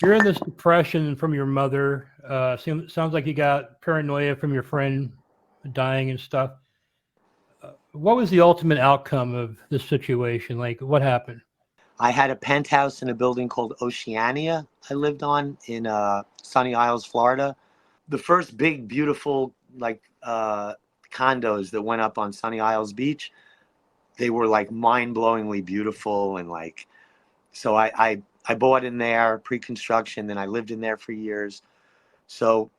You're in this depression from your mother. Sounds like you got paranoia from your friend dying and stuff. What was the ultimate outcome of this situation? Like, what happened? I had a penthouse in a building called Oceania I lived on in Sunny Isles, Florida. The first big, beautiful, condos that went up on Sunny Isles Beach, they were like mind-blowingly beautiful. And so I bought in there pre-construction, then I lived in there for years. So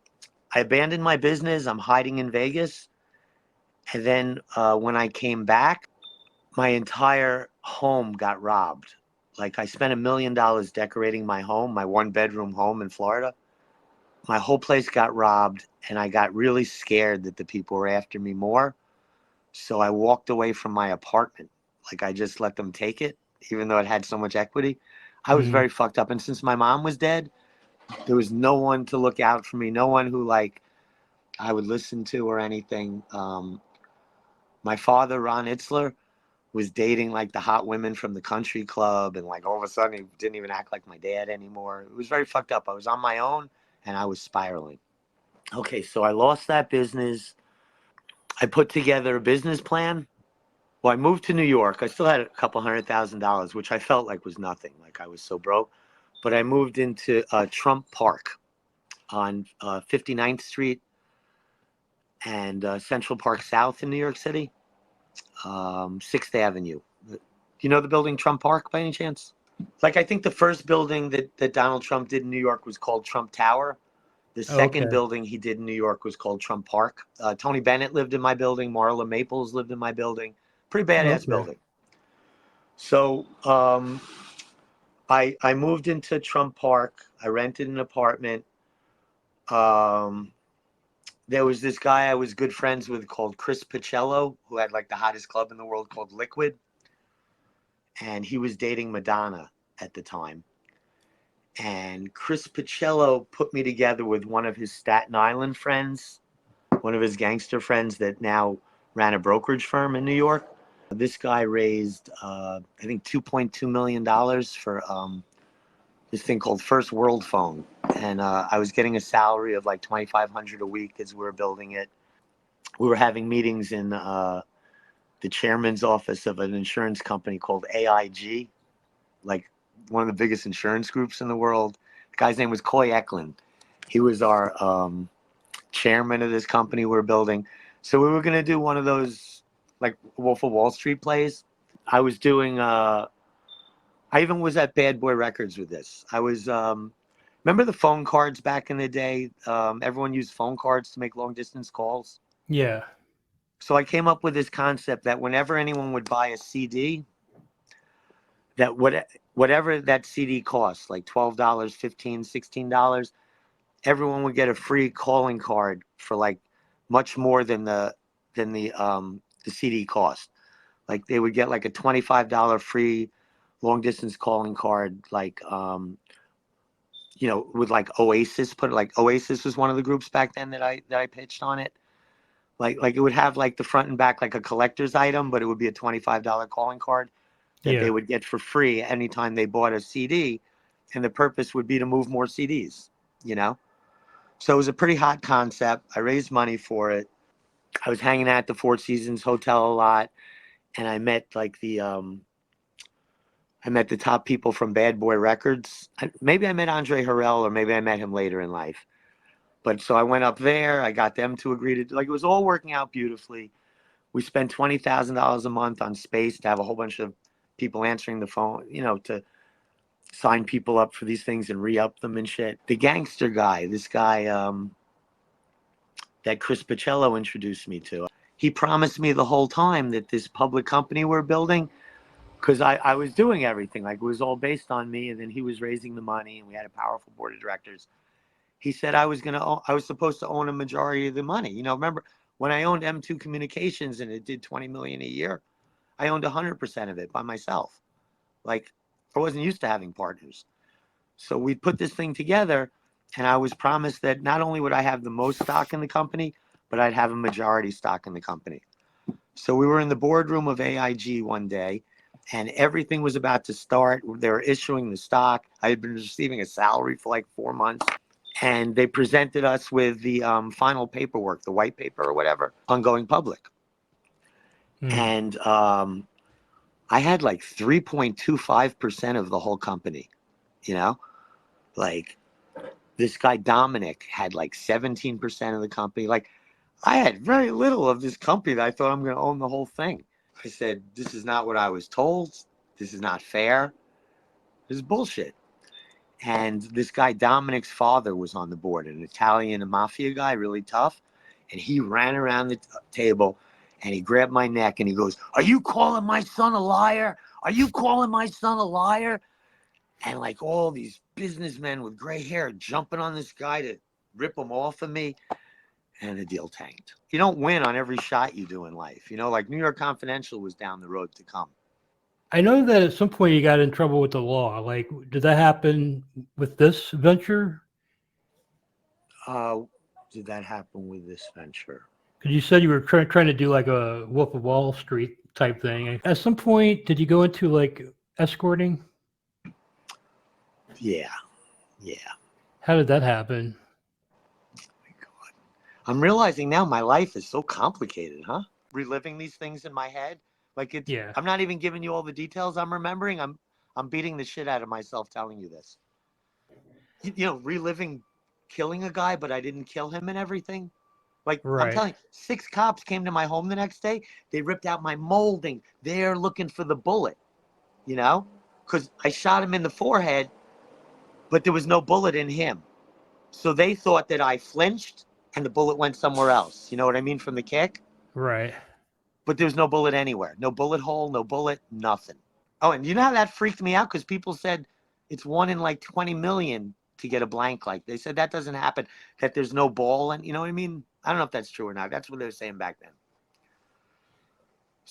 I abandoned my business. I'm hiding in Vegas. And then when I came back, my entire home got robbed. Like I spent $1 million decorating my home, my 1-bedroom home in Florida. My whole place got robbed, and I got really scared that the people were after me more. So I walked away from my apartment. Like I just let them take it, even though it had so much equity. I was Mm-hmm. very fucked up. And since my mom was dead, there was no one to look out for me, no one who I would listen to or anything. My father, Ron Itzler, was dating the hot women from the country club, and all of a sudden he didn't even act like my dad anymore. It was very fucked up. I was on my own and I was spiraling. Okay, so I lost that business. I put together a business plan. Well, I moved to New York. I still had a couple $100,000, which I felt like was nothing. Like I was so broke. But I moved into Trump Park on 59th Street and Central Park South in New York City, 6th Avenue. You know the building Trump Park by any chance? I think the first building that Donald Trump did in New York was called Trump Tower. The second Okay. building he did in New York was called Trump Park. Tony Bennett lived in my building. Marla Maples lived in my building. Pretty badass Okay. building. So I moved into Trump Park. I rented an apartment. Um, there was this guy I was good friends with called Chris Pacello, who had the hottest club in the world called Liquid. And he was dating Madonna at the time. And Chris Pacello put me together with one of his Staten Island friends, one of his gangster friends that now ran a brokerage firm in New York. This guy raised, I think, $2.2 million for this thing called First World Phone. And I was getting a salary of $2,500 a week as we were building it. We were having meetings in the chairman's office of an insurance company called AIG, one of the biggest insurance groups in the world. The guy's name was Coy Eklund. He was our chairman of this company we're building. So we were going to do one of those Wolf of Wall Street plays. I was doing, I even was at Bad Boy Records with this. I was, remember the phone cards back in the day? Everyone used phone cards to make long distance calls. Yeah. So I came up with this concept that whenever anyone would buy a CD, that whatever that CD costs, like $12, $15, $16, everyone would get a free calling card for much more than the CD cost. They would get a $25 free long distance calling card, with Oasis. Oasis was one of the groups back then that I pitched on it. It would have the front and back a collector's item, but it would be a $25 calling card that they Yeah. would get for free anytime they bought a CD, and the purpose would be to move more CDs, you know? So it was a pretty hot concept. I raised money for it. I was hanging out at the Four Seasons Hotel a lot, and I met I met the top people from Bad Boy Records. Maybe I met Andre Harrell, or maybe I met him later in life. But so I went up there. I got them to agree to it was all working out beautifully. We spent $20,000 a month on space to have a whole bunch of people answering the phone, to sign people up for these things and re-up them and shit. The gangster guy, this guy that Chris Pacello introduced me to, he promised me the whole time that this public company we're building, because I was doing everything, it was all based on me, and then he was raising the money, and we had a powerful board of directors. He said I was supposed to own a majority of the money. Remember when I owned M2 Communications and it did 20 million a year? I owned 100% of it by myself. I wasn't used to having partners. So we put this thing together, and I was promised that not only would I have the most stock in the company, but I'd have a majority stock in the company. So we were in the boardroom of AIG one day, and everything was about to start. They were issuing the stock. I had been receiving a salary for like 4 months. And they presented us with the final paperwork, the white paper or whatever, on going public. And I had like 3.25% of the whole company, you know? Like this guy Dominic had like 17% of the company. Like I had very little of this company that I thought I'm going to own the whole thing. I said, this is not what I was told. This is not fair. This is bullshit. And this guy Dominic's father was on the board, an Italian mafia guy, really tough. And he ran around the table and he grabbed my neck and he goes, "Are you calling my son a liar? Are you calling my son a liar?" And like all these businessmen with gray hair jumping on this guy to rip him off of me. And the deal tanked. You don't win on every shot you do in life. You know, like New York Confidential was down the road to come. I know that at some point you got in trouble with the law. Like, did that happen with this venture? Did that happen with this venture? Because you said you were trying to do like a Wolf of Wall Street type thing. At some point, did you go into like escorting? Yeah. How did that happen? I'm realizing now my life is so complicated, huh? Reliving these things in my head. Like it's Yeah. I'm not even giving you all the details I'm remembering. I'm beating the shit out of myself telling you this. You know, reliving killing a guy, but I didn't kill him and everything. Like I'm Right. telling you, 6 cops came to my home the next day. They ripped out my molding. They're looking for the bullet, you know? Because I shot him in the forehead, but there was no bullet in him. So they thought that I flinched and the bullet went somewhere else. You know what I mean? From the kick. Right. But there was no bullet anywhere. No bullet hole, no bullet, nothing. Oh, and you know how that freaked me out? Because people said it's 1 in like 20 million to get a blank. Like they said that doesn't happen, that there's no ball. And you know what I mean? I don't know if that's true or not. That's what they were saying back then.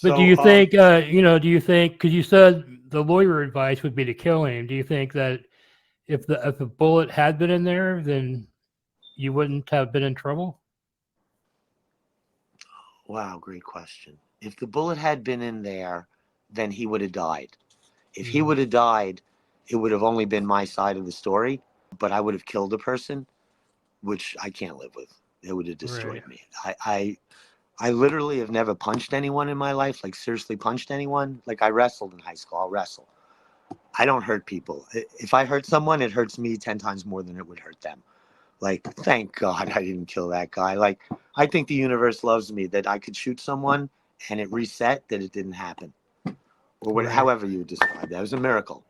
But do So, you think, do you think, because you said the lawyer advice would be to kill him, do you think that if the bullet had been in there, then you wouldn't have been in trouble? wow, great question. If the bullet had been in there, then he would have died. If he would have died, it would have only been my side of the story, but I would have killed a person, which I can't live with. It would have destroyed Right. me. I literally have never punched anyone in my life, like seriously punched anyone. Like I wrestled in high school. I'll wrestle. I don't hurt people. If I hurt someone, it hurts me 10 times more than it would hurt them. Like, thank God I didn't kill that guy. Like, I think the universe loves me that I could shoot someone and it reset, that it didn't happen. Or Right. however you would describe that. It was a miracle.